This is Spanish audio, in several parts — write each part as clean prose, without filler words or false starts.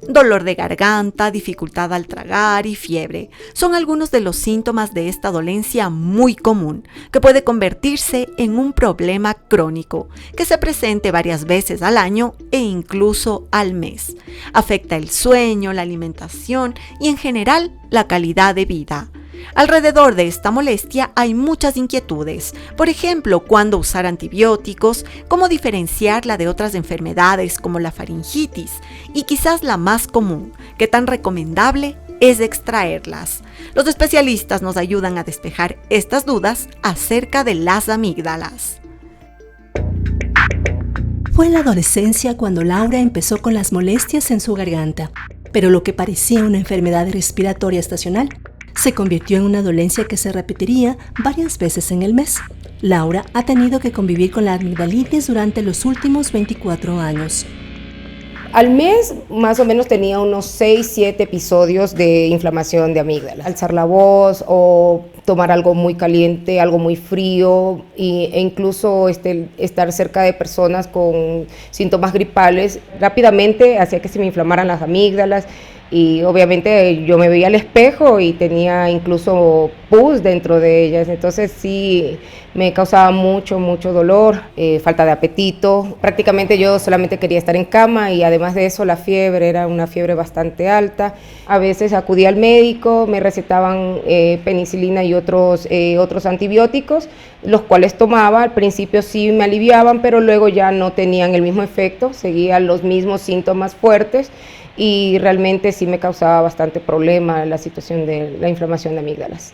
Dolor de garganta, dificultad al tragar y fiebre son algunos de los síntomas de esta dolencia muy común, que puede convertirse en un problema crónico, que se presente varias veces al año e incluso al mes. Afecta el sueño, la alimentación y en general la calidad de vida. Alrededor de esta molestia hay muchas inquietudes, por ejemplo, cuándo usar antibióticos, cómo diferenciarla de otras enfermedades como la faringitis y quizás la más común, qué tan recomendable es extraerlas. Los especialistas nos ayudan a despejar estas dudas acerca de las amígdalas. Fue en la adolescencia cuando Laura empezó con las molestias en su garganta, pero lo que parecía una enfermedad respiratoria estacional se convirtió en una dolencia que se repetiría varias veces en el mes. Laura ha tenido que convivir con la amigdalitis durante los últimos 24 años. Al mes más o menos tenía unos 6-7 episodios de inflamación de amígdala. Alzar la voz o tomar algo muy caliente, algo muy frío e incluso estar cerca de personas con síntomas gripales rápidamente hacía que se me inflamaran las amígdalas. Y obviamente yo me veía al espejo y tenía incluso pus dentro de ellas, entonces sí me causaba mucho dolor, falta de apetito. Prácticamente yo solamente quería estar en cama y además de eso la fiebre era una fiebre bastante alta. A veces acudía al médico, me recetaban penicilina y otros antibióticos, los cuales tomaba. Al principio sí me aliviaban, pero luego ya no tenían el mismo efecto, seguían los mismos síntomas fuertes. Y realmente sí me causaba bastante problema la situación de la inflamación de amígdalas.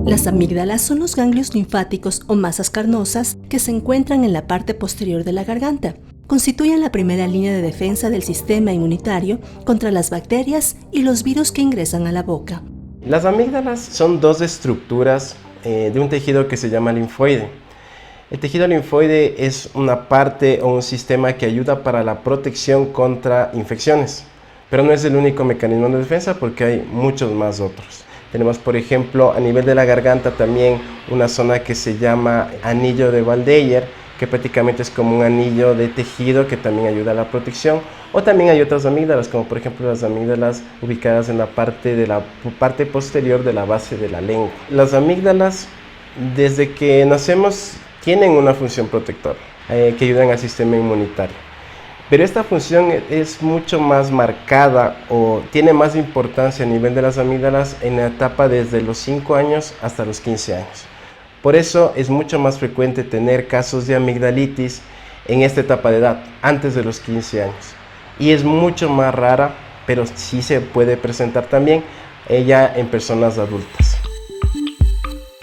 Las amígdalas son los ganglios linfáticos o masas carnosas que se encuentran en la parte posterior de la garganta. Constituyen la primera línea de defensa del sistema inmunitario contra las bacterias y los virus que ingresan a la boca. Las amígdalas son dos estructuras de un tejido que se llama linfoide. El tejido linfoide es una parte o un sistema que ayuda para la protección contra infecciones, pero no es el único mecanismo de defensa porque hay muchos más otros. Tenemos, por ejemplo, a nivel de la garganta también una zona que se llama anillo de Waldeyer, que prácticamente es como un anillo de tejido que también ayuda a la protección. O también hay otras amígdalas, como por ejemplo las amígdalas ubicadas en la parte posterior de la base de la lengua. Las amígdalas, desde que nacemos, tienen una función protectora que ayudan al sistema inmunitario. Pero esta función es mucho más marcada o tiene más importancia a nivel de las amígdalas en la etapa desde los 5 años hasta los 15 años. Por eso es mucho más frecuente tener casos de amigdalitis en esta etapa de edad, antes de los 15 años. Y es mucho más rara, pero sí se puede presentar también ya en personas adultas.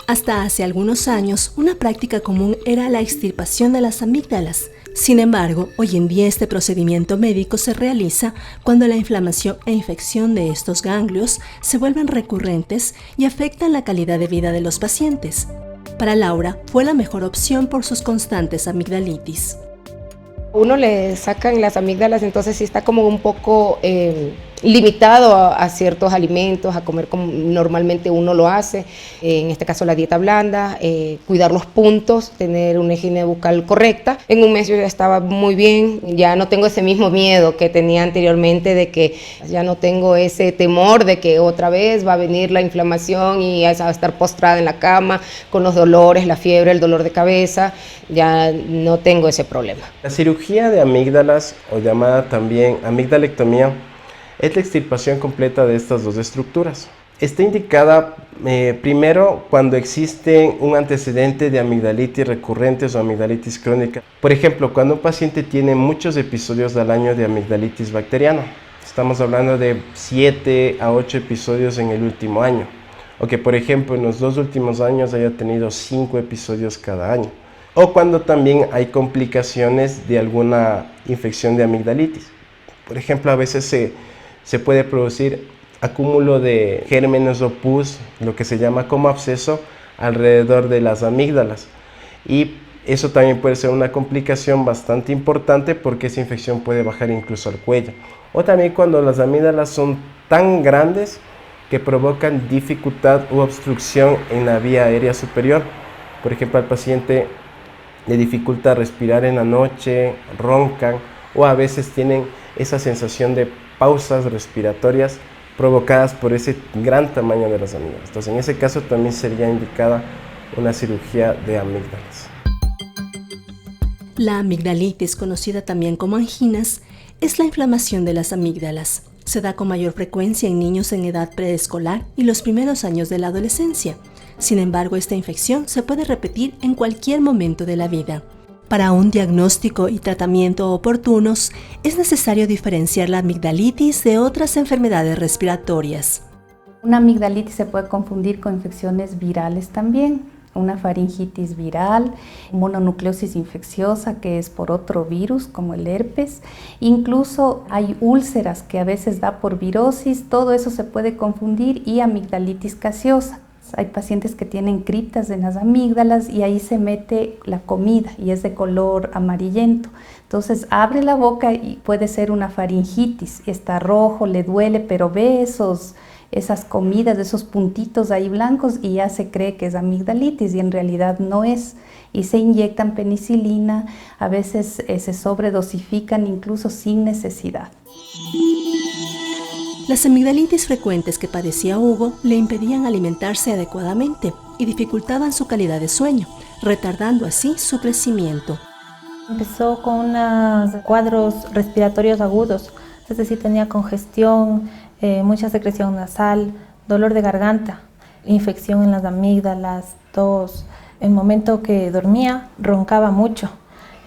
Hasta hace algunos años, una práctica común era la extirpación de las amígdalas. Sin embargo, hoy en día este procedimiento médico se realiza cuando la inflamación e infección de estos ganglios se vuelven recurrentes y afectan la calidad de vida de los pacientes. Para Laura, fue la mejor opción por sus constantes amigdalitis. Uno le sacan las amígdalas, entonces sí está como un poco limitado a ciertos alimentos, a comer como normalmente uno lo hace, en este caso la dieta blanda, cuidar los puntos, tener una higiene bucal correcta. En un mes yo ya estaba muy bien, ya no tengo ese mismo miedo que tenía anteriormente, de que ya no tengo ese temor de que otra vez va a venir la inflamación y a estar postrada en la cama con los dolores, la fiebre, el dolor de cabeza. Ya no tengo ese problema. La cirugía de amígdalas, o llamada también amigdalectomía, es la extirpación completa de estas dos estructuras. Está indicada primero cuando existe un antecedente de amigdalitis recurrentes o amigdalitis crónica. Por ejemplo, cuando un paciente tiene muchos episodios al año de amigdalitis bacteriana. Estamos hablando de 7 a 8 episodios en el último año. O que, por ejemplo, en los 2 últimos años haya tenido 5 episodios cada año. O cuando también hay complicaciones de alguna infección de amigdalitis. Por ejemplo, a veces se puede producir acúmulo de gérmenes o pus, lo que se llama como absceso, alrededor de las amígdalas. Y eso también puede ser una complicación bastante importante porque esa infección puede bajar incluso al cuello. O también cuando las amígdalas son tan grandes que provocan dificultad u obstrucción en la vía aérea superior. Por ejemplo, al paciente le dificulta respirar en la noche, roncan o a veces tienen esa sensación de pausas respiratorias provocadas por ese gran tamaño de las amígdalas. Entonces, en ese caso también sería indicada una cirugía de amígdalas. La amigdalitis, conocida también como anginas, es la inflamación de las amígdalas. Se da con mayor frecuencia en niños en edad preescolar y los primeros años de la adolescencia. Sin embargo, esta infección se puede repetir en cualquier momento de la vida. Para un diagnóstico y tratamiento oportunos, es necesario diferenciar la amigdalitis de otras enfermedades respiratorias. Una amigdalitis se puede confundir con infecciones virales también. Una faringitis viral, mononucleosis infecciosa, que es por otro virus como el herpes. Incluso hay úlceras que a veces da por virosis, todo eso se puede confundir, y amigdalitis gaseosa. Hay pacientes que tienen criptas en las amígdalas y ahí se mete la comida y es de color amarillento. Entonces abre la boca y puede ser una faringitis, está rojo, le duele, pero ve esas comidas, esos puntitos ahí blancos y ya se cree que es amigdalitis y en realidad no es. Y se inyectan penicilina, a veces se sobredosifican incluso sin necesidad. Las amigdalitis frecuentes que padecía Hugo le impedían alimentarse adecuadamente y dificultaban su calidad de sueño, retardando así su crecimiento. Empezó con unos cuadros respiratorios agudos, es decir, tenía congestión, mucha secreción nasal, dolor de garganta, infección en las amígdalas, tos. En el momento que dormía, roncaba mucho.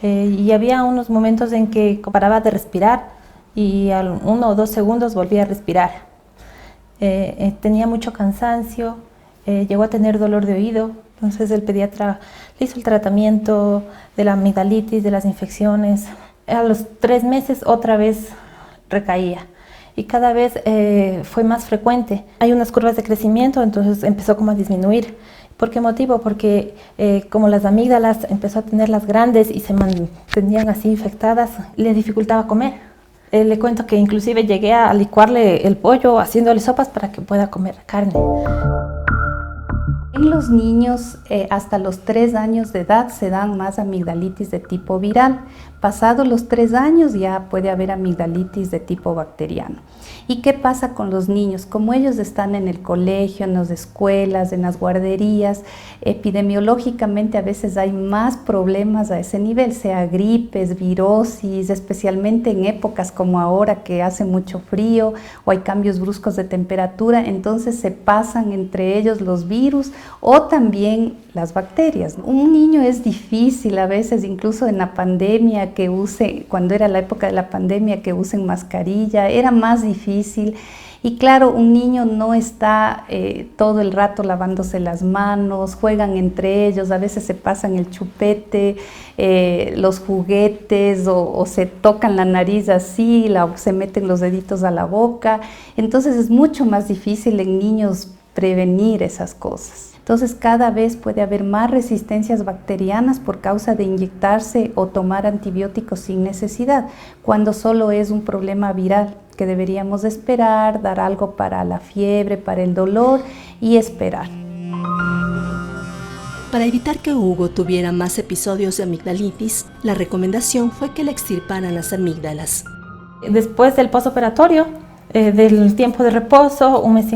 Y había unos momentos en que paraba de respirar y a 1 o 2 segundos volvía a respirar. Tenía mucho cansancio, llegó a tener dolor de oído. Entonces el pediatra le hizo el tratamiento de la amigdalitis, de las infecciones. A los 3 meses otra vez recaía. Y cada vez fue más frecuente. Hay unas curvas de crecimiento, entonces empezó como a disminuir. ¿Por qué motivo? Porque como las amígdalas empezó a tenerlas grandes y se mantenían así infectadas, le dificultaba comer. Le cuento que inclusive llegué a licuarle el pollo haciéndole sopas para que pueda comer carne. En los niños hasta los 3 años de edad se dan más amigdalitis de tipo viral. Pasados los 3 años ya puede haber amigdalitis de tipo bacteriano. ¿Y qué pasa con los niños? Como ellos están en el colegio, en las escuelas, en las guarderías, epidemiológicamente a veces hay más problemas a ese nivel, sea gripes, virosis, especialmente en épocas como ahora que hace mucho frío o hay cambios bruscos de temperatura, entonces se pasan entre ellos los virus o también las bacterias. Un niño es difícil a veces, incluso en la pandemia, cuando era la época de la pandemia, que usen mascarilla, era más difícil. Y claro, un niño no está todo el rato lavándose las manos, juegan entre ellos, a veces se pasan el chupete, los juguetes o se tocan la nariz así, se meten los deditos a la boca. Entonces es mucho más difícil en niños prevenir esas cosas. Entonces cada vez puede haber más resistencias bacterianas por causa de inyectarse o tomar antibióticos sin necesidad, cuando solo es un problema viral que deberíamos esperar, dar algo para la fiebre, para el dolor y esperar. Para evitar que Hugo tuviera más episodios de amigdalitis, la recomendación fue que le extirparan las amígdalas. Después del postoperatorio, del tiempo de reposo, un mes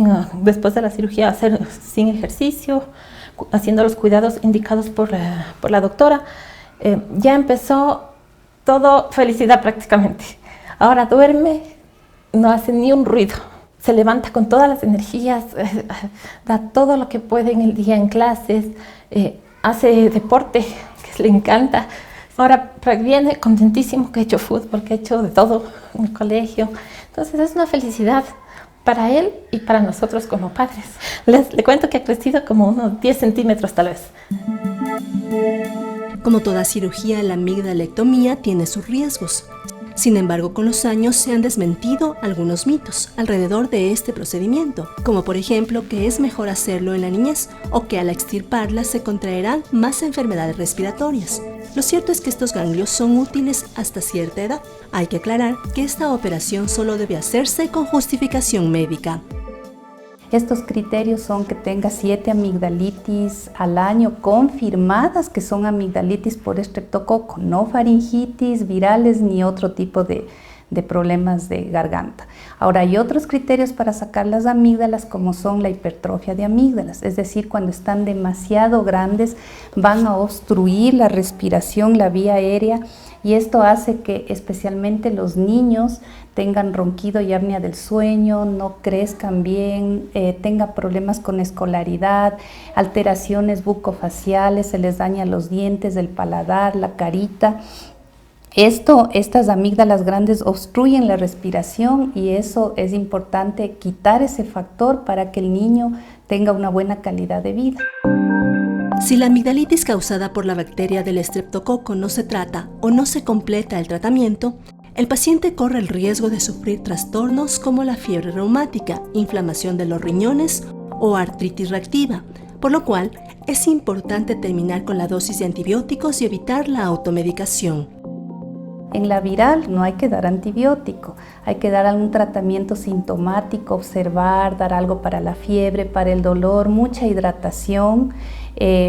después de la cirugía, hacer sin ejercicio, haciendo los cuidados indicados por la doctora, ya empezó todo felicidad prácticamente. Ahora duerme, no hace ni un ruido, se levanta con todas las energías, da todo lo que puede en el día en clases, hace deporte, que le encanta. Ahora viene contentísimo que ha hecho fútbol, que ha hecho de todo en el colegio. Entonces es una felicidad para él y para nosotros como padres. Le cuento que ha crecido como unos 10 centímetros tal vez. Como toda cirugía, la amigdalectomía tiene sus riesgos. Sin embargo, con los años se han desmentido algunos mitos alrededor de este procedimiento, como por ejemplo que es mejor hacerlo en la niñez o que al extirparla se contraerán más enfermedades respiratorias. Lo cierto es que estos ganglios son útiles hasta cierta edad. Hay que aclarar que esta operación solo debe hacerse con justificación médica. Estos criterios son que tenga 7 amigdalitis al año confirmadas que son amigdalitis por estreptococo, no faringitis, virales ni otro tipo de de problemas de garganta. Ahora, hay otros criterios para sacar las amígdalas, como son la hipertrofia de amígdalas, es decir, cuando están demasiado grandes van a obstruir la respiración, la vía aérea, y esto hace que especialmente los niños tengan ronquido y apnea del sueño, no crezcan bien, tengan problemas con escolaridad, alteraciones bucofaciales, se les daña los dientes, el paladar, la carita. Estas amígdalas grandes obstruyen la respiración y eso es importante quitar ese factor para que el niño tenga una buena calidad de vida. Si la amigdalitis causada por la bacteria del estreptococo no se trata o no se completa el tratamiento, el paciente corre el riesgo de sufrir trastornos como la fiebre reumática, inflamación de los riñones o artritis reactiva, por lo cual es importante terminar con la dosis de antibióticos y evitar la automedicación. En la viral no hay que dar antibiótico, hay que dar algún tratamiento sintomático, observar, dar algo para la fiebre, para el dolor, mucha hidratación,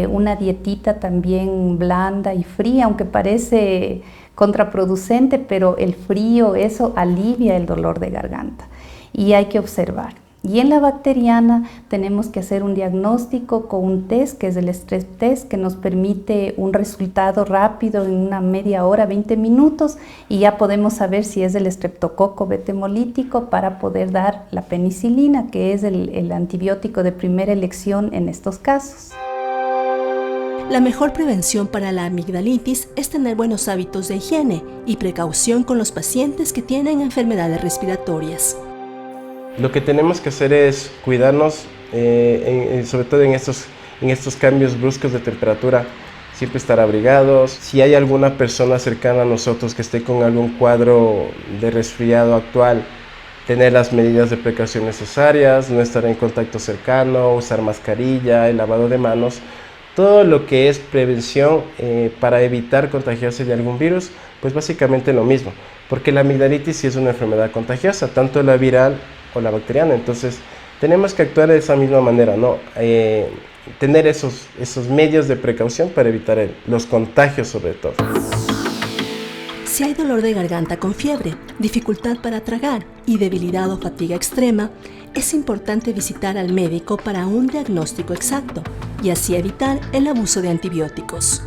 una dietita también blanda y fría, aunque parece contraproducente, pero el frío, eso alivia el dolor de garganta y hay que observar. Y en la bacteriana tenemos que hacer un diagnóstico con un test, que es el strep test, que nos permite un resultado rápido en una media hora, 20 minutos, y ya podemos saber si es el estreptococo betemolítico para poder dar la penicilina, que es el antibiótico de primera elección en estos casos. La mejor prevención para la amigdalitis es tener buenos hábitos de higiene y precaución con los pacientes que tienen enfermedades respiratorias. Lo que tenemos que hacer es cuidarnos, sobre todo en estos cambios bruscos de temperatura, siempre estar abrigados. Si hay alguna persona cercana a nosotros que esté con algún cuadro de resfriado actual, tener las medidas de precaución necesarias, no estar en contacto cercano, usar mascarilla, el lavado de manos, todo lo que es prevención para evitar contagiarse de algún virus, pues básicamente lo mismo, porque la amigdalitis sí es una enfermedad contagiosa, tanto la viral o la bacteriana, entonces tenemos que actuar de esa misma manera, ¿no? Tener esos medios de precaución para evitar los contagios sobre todo. Si hay dolor de garganta con fiebre, dificultad para tragar y debilidad o fatiga extrema, es importante visitar al médico para un diagnóstico exacto y así evitar el abuso de antibióticos.